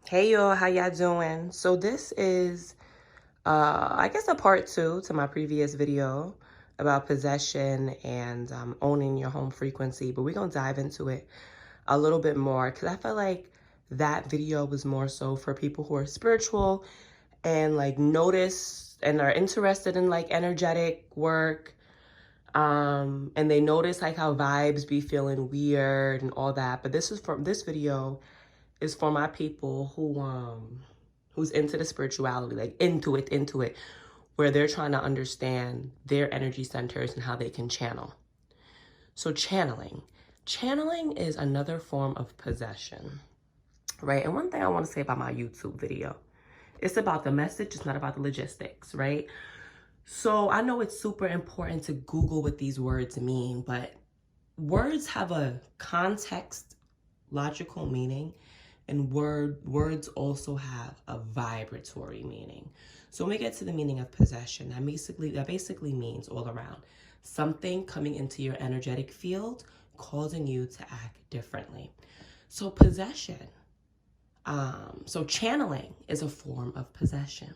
Hey y'all, how y'all doing? So this is I guess a part two to my previous video about possession and owning your home frequency, but we're gonna dive into it a little bit more because I feel like that video was more so for people who are spiritual and like notice and are interested in like energetic work, and they notice like how vibes be feeling weird and all that. But this video is for my people who's into the spirituality, like into it, where they're trying to understand their energy centers and how they can channel. So channeling is another form of possession, right? And one thing I want to say about my YouTube video, it's about the message, it's not about the logistics, right? So I know it's super important to Google what these words mean, but words have a context, logical meaning, and words also have a vibratory meaning. So when we get to the meaning of possession, that basically means all around. Something coming into your energetic field, causing you to act differently. So possession, so channeling is a form of possession.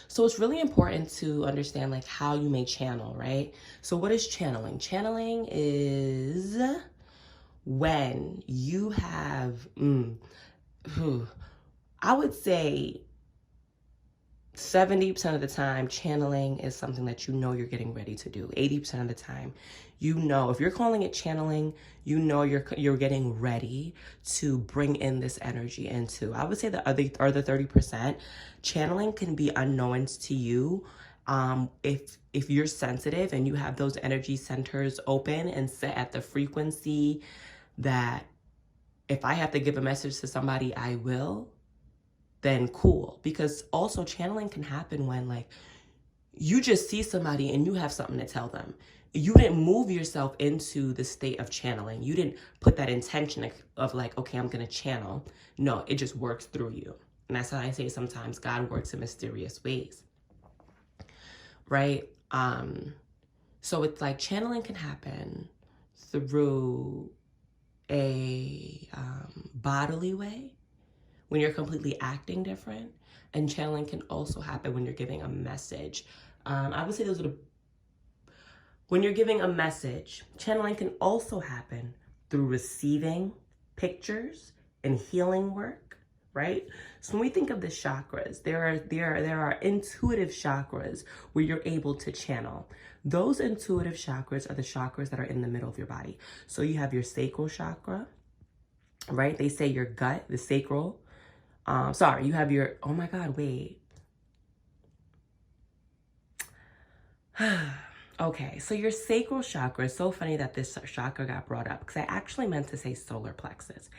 So it's really important to understand like how you may channel, right? So what is channeling? Channeling is when you have, I would say 70% of the time, channeling is something that you know you're getting ready to do. 80% of the time, you know, if you're calling it channeling, you know you're getting ready to bring in this energy into. I would say the other 30%, channeling can be unknowns to you. If you're sensitive and you have those energy centers open and set at the frequency that if I have to give a message to somebody, I will, then cool. Because also channeling can happen when like you just see somebody and you have something to tell them. You didn't move yourself into the state of channeling. You didn't put that intention of like, okay, I'm going to channel. No, it just works through you. And that's how I say sometimes God works in mysterious ways, right? So it's like channeling can happen through a bodily way when you're completely acting different, and channeling can also happen when you're giving a message. I would say when you're giving a message, channeling can also happen through receiving pictures and healing work, right? So when we think of the chakras, there are intuitive chakras where you're able to channel. Those intuitive chakras are the chakras that are in the middle of your body. So you have your sacral chakra, right? They say your gut, the sacral. You have your, oh my God, wait. Okay, so your sacral chakra, is so funny that this chakra got brought up because I actually meant to say solar plexus.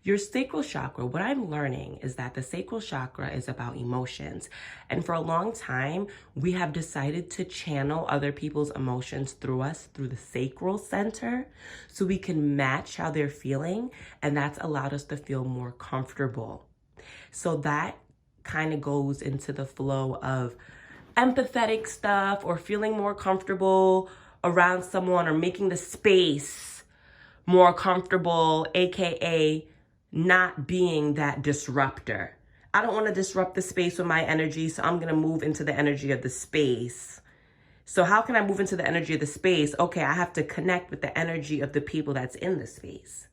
Your sacral chakra, what I'm learning is that the sacral chakra is about emotions. And for a long time, we have decided to channel other people's emotions through us, through the sacral center, so we can match how they're feeling. And that's allowed us to feel more comfortable. So that kind of goes into the flow of empathetic stuff or feeling more comfortable around someone or making the space more comfortable, aka not being that disruptor. I don't want to disrupt the space with my energy, so I'm going to move into the energy of the space. So how can I move into the energy of the space? Okay, I have to connect with the energy of the people that's in the space.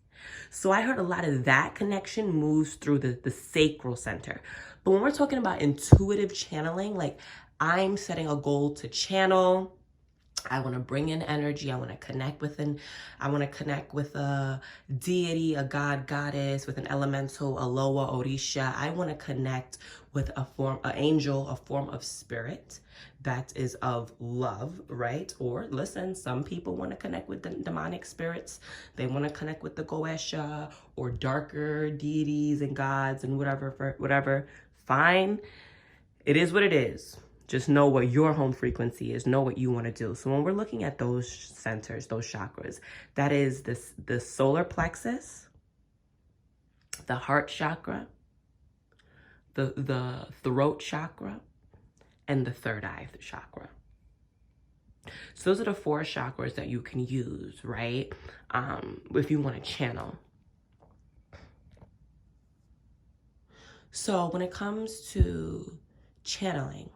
So I heard a lot of that connection moves through the sacral center. But when we're talking about intuitive channeling, like I'm setting a goal to channel, I want to bring in energy. I want to connect with a deity, a god, goddess, with an elemental, a loa, orisha. I want to connect with an angel, a form of spirit that is of love, right? Or listen, some people want to connect with the demonic spirits. They want to connect with the Goesha or darker deities and gods and whatever. Fine. It is what it is. Just know what your home frequency is. Know what you want to do. So when we're looking at those centers, those chakras, that is the solar plexus, the heart chakra, the throat chakra, and the third eye chakra. So those are the 4 chakras that you can use, right? If you want to channel. So when it comes to channeling,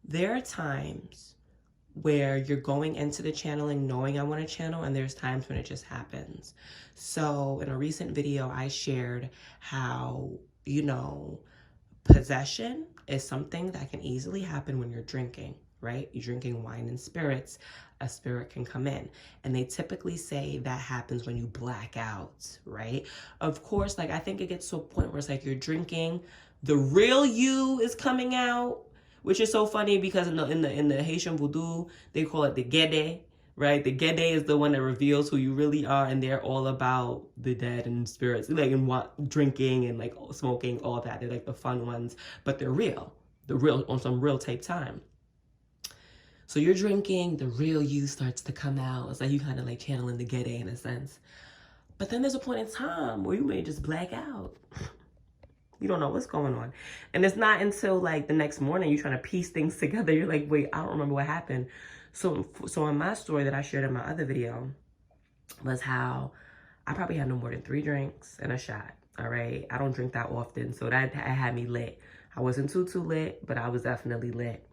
there are times where you're going into the channeling knowing I want to channel, and there's times when it just happens. So in a recent video, I shared how, possession is something that can easily happen when you're drinking, right? You're drinking wine and spirits, a spirit can come in. And they typically say that happens when you black out, right? Of course, like I think it gets to a point where it's like you're drinking, the real you is coming out, which is so funny because in the Haitian voodoo, they call it the Gede, right? The Gede is the one that reveals who you really are, and they're all about the dead and spirits, like and drinking and like smoking, all that. They're like the fun ones, but they're real, on some real tape time. So you're drinking, the real you starts to come out. It's like you kind of like channeling the Gede in a sense. But then there's a point in time where you may just black out. You don't know what's going on. And it's not until like the next morning you're trying to piece things together. You're like, wait, I don't remember what happened. So in my story that I shared in my other video was how I probably had no more than 3 drinks and a shot. All right. I don't drink that often. So that had me lit. I wasn't too lit, but I was definitely lit.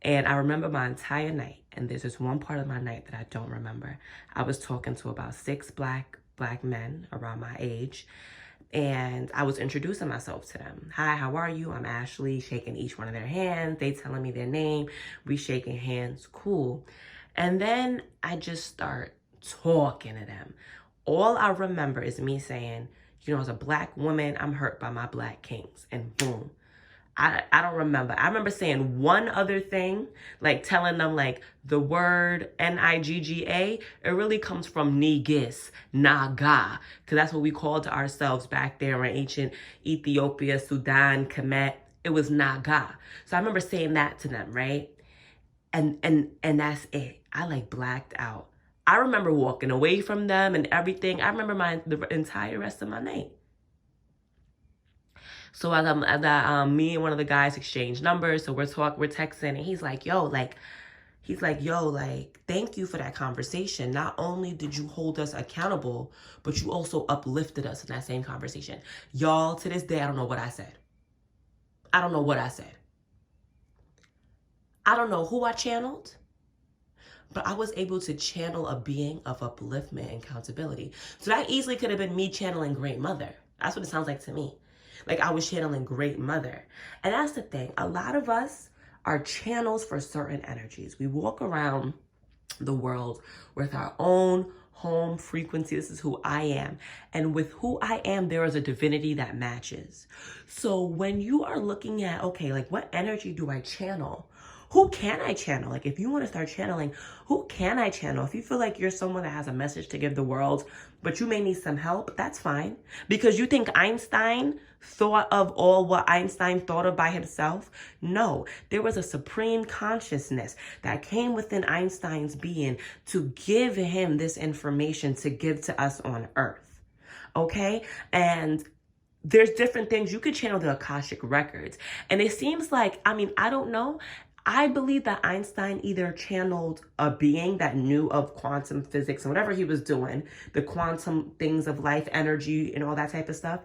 And I remember my entire night. And there's this one part of my night that I don't remember. I was talking to about 6 black men around my age. And I was introducing myself to them. Hi, how are you? I'm Ashley, shaking each one of their hands. They telling me their name. We shaking hands, cool. And then I just start talking to them. All I remember is me saying, as a black woman, I'm hurt by my black kings. And boom. I don't remember. I remember saying one other thing, like telling them like the word Nigga. It really comes from Nigis, Naga, because that's what we called ourselves back there in ancient Ethiopia, Sudan, Kemet. It was Naga. So I remember saying that to them, right? And that's it. I like blacked out. I remember walking away from them and everything. I remember the entire rest of my night. So as me and one of the guys exchanged numbers, so we're texting, and he's like, yo, thank you for that conversation. Not only did you hold us accountable, but you also uplifted us in that same conversation. Y'all, to this day, I don't know what I said. I don't know what I said. I don't know who I channeled, but I was able to channel a being of upliftment and accountability. So that easily could have been me channeling Great Mother. That's what it sounds like to me. Like I was channeling Great Mother. And that's the thing. A lot of us are channels for certain energies. We walk around the world with our own home frequency. This is who I am. And with who I am, there is a divinity that matches. So when you are looking at, okay, like what energy do I channel? Who can I channel? Like if you want to start channeling, who can I channel? If you feel like you're someone that has a message to give the world, but you may need some help, that's fine. Because you think Einstein thought of all what Einstein thought of by himself? No, there was a supreme consciousness that came within Einstein's being to give him this information to give to us on Earth. Okay? And there's different things. You could channel the Akashic records. And it seems like, I don't know. I believe that Einstein either channeled a being that knew of quantum physics and whatever he was doing, the quantum things of life, energy, and all that type of stuff.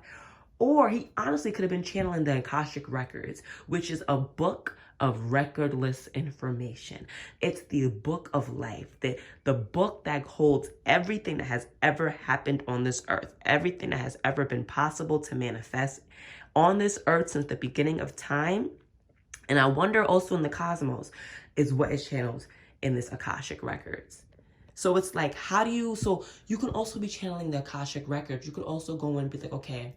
Or he honestly could have been channeling the Akashic records, which is a book of recordless information. It's the book of life, the book that holds everything that has ever happened on this earth, everything that has ever been possible to manifest on this earth since the beginning of time. And I wonder also in the cosmos is what is channeled in this Akashic records. So it's like, so you can also be channeling the Akashic records. You could also go in and be like, okay,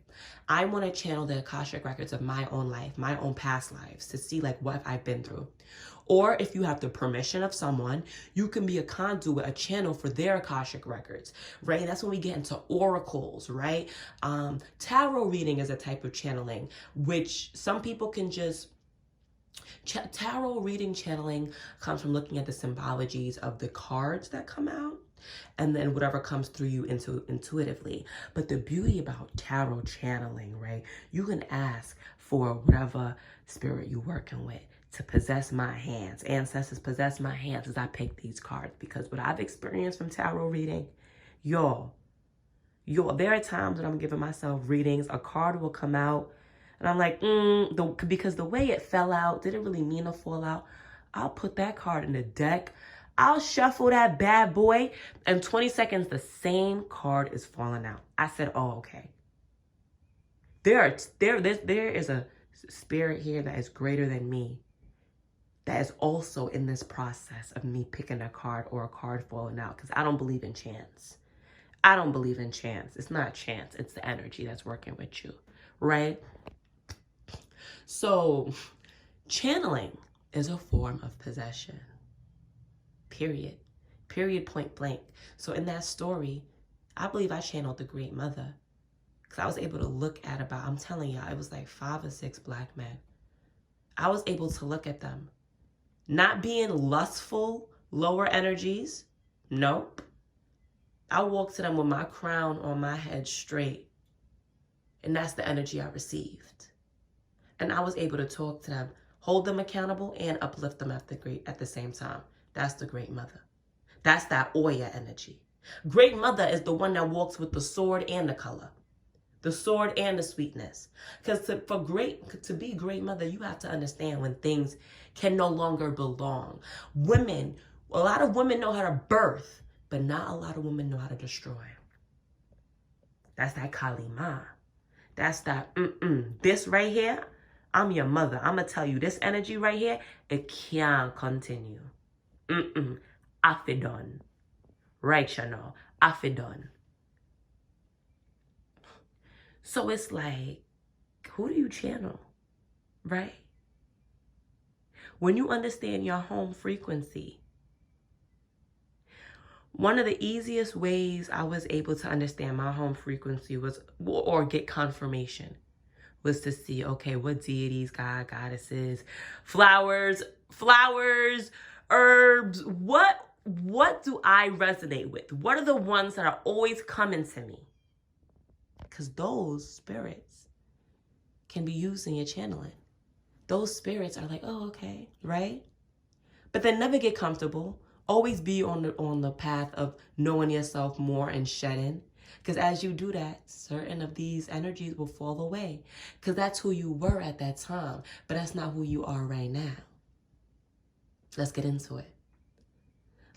I want to channel the Akashic records of my own life, my own past lives to see like what I've been through. Or if you have the permission of someone, you can be a conduit, a channel for their Akashic records, right? That's when we get into oracles, right? Tarot reading is a type of channeling, which some people can just... Tarot reading channeling comes from looking at the symbologies of the cards that come out and then whatever comes through you intuitively. But the beauty about tarot channeling, right? You can ask for whatever spirit you're working with to possess my hands. Ancestors, possess my hands as I pick these cards. Because what I've experienced from tarot reading, y'all, There are times when I'm giving myself readings, a card will come out, and I'm like, because the way it fell out didn't really mean to fall out. I'll put that card in the deck. I'll shuffle that bad boy. In 20 seconds, the same card is falling out. I said, oh, okay. There is a spirit here that is greater than me, that is also in this process of me picking a card or a card falling out, because I don't believe in chance. I don't believe in chance. It's not chance. It's the energy that's working with you, right? So channeling is a form of possession, period. Period, point blank. So in that story, I believe I channeled the Great Mother, because I was able to look at about, I'm telling y'all, it was like 5 or 6 black men. I was able to look at them, not being lustful, lower energies. Nope. I walked to them with my crown on my head straight. And that's the energy I received. And I was able to talk to them, hold them accountable, and uplift them at the same time. That's the Great Mother. That's that Oya energy. Great Mother is the one that walks with the sword and the color. The sword and the sweetness. Because to be Great Mother, you have to understand when things can no longer belong. Women, a lot of women know how to birth, but not a lot of women know how to destroy. That's that Kali Ma. That's that, This right here, I'm your mother. I'm going to tell you, this energy right here, it can't continue. Afidon. Right, Chanel. Afidon. So it's like, who do you channel, right? When you understand your home frequency, one of the easiest ways I was able to understand my home frequency was, or get confirmation, was to see, okay, what deities, goddesses, flowers, herbs, what do I resonate with? What are the ones that are always coming to me? Because those spirits can be used in your channeling. Those spirits are like, oh, okay, right? But then never get comfortable. Always be on the path of knowing yourself more and shedding. Because as you do that, certain of these energies will fall away. Because that's who you were at that time. But that's not who you are right now. Let's get into it.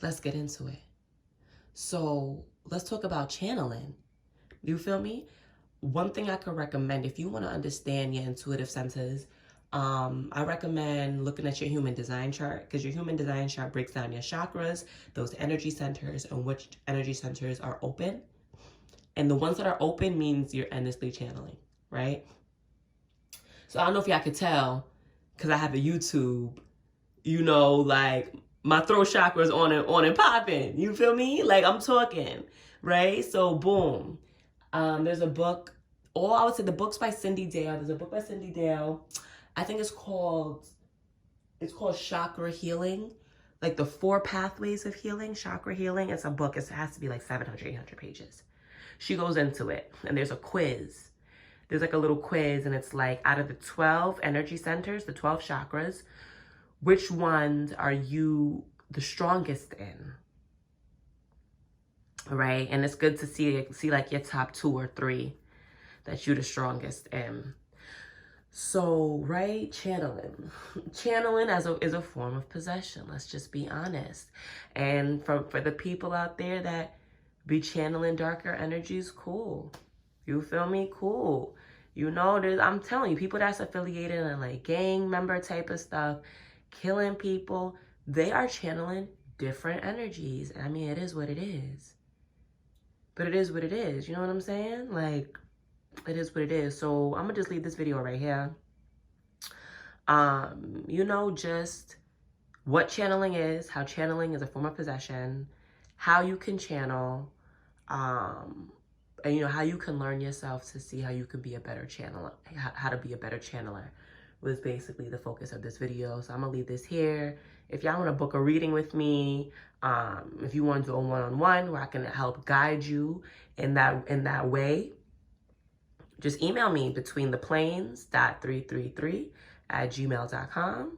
Let's get into it. So let's talk about channeling. You feel me? One thing I could recommend, if you want to understand your intuitive centers, I recommend looking at your human design chart, because your human design chart breaks down your chakras, those energy centers, and which energy centers are open. And the ones that are open means you're endlessly channeling, right? So I don't know if y'all could tell, because I have a YouTube, like my throat chakra is on and popping. You feel me? Like I'm talking, right? So boom. There's a book, or I would say the book's by Cindy Dale. There's a book by Cindy Dale. I think it's called Chakra Healing, like the 4 pathways of healing, chakra healing. It's a book. It has to be like 700, 800 pages. She goes into it, and there's a quiz. There's like a little quiz, and it's like, out of the 12 energy centers, the 12 chakras, which ones are you the strongest in? Right? And it's good to see like your top 2 or 3 that you're the strongest in. So, right, channeling is a form of possession. Let's just be honest. And for the people out there that be channeling darker energies, cool. You feel me? Cool. I'm telling you, people that's affiliated in like gang member type of stuff, killing people, they are channeling different energies. I mean, it is what it is. But it is what it is. You know what I'm saying? Like, it is what it is. So I'm gonna just leave this video right here. Just what channeling is, how channeling is a form of possession, how you can channel, and how you can learn yourself to see how you can be a better channeler, how to be a better channeler was basically the focus of this video. So I'm gonna leave this here. If y'all want to book a reading with me, if you want to do a one-on-one where I can help guide you in that way, just email me betweentheplanes.333@gmail.com.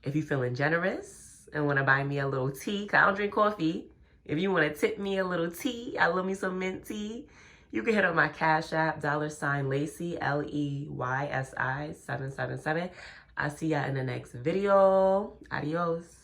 If you're feeling generous and want to buy me a little tea, 'cause I don't drink coffee, If you want to tip me a little tea, I love me some mint tea, you can hit up my Cash App, $Lacy, LEYSI 777. I'll see ya in the next video. Adios.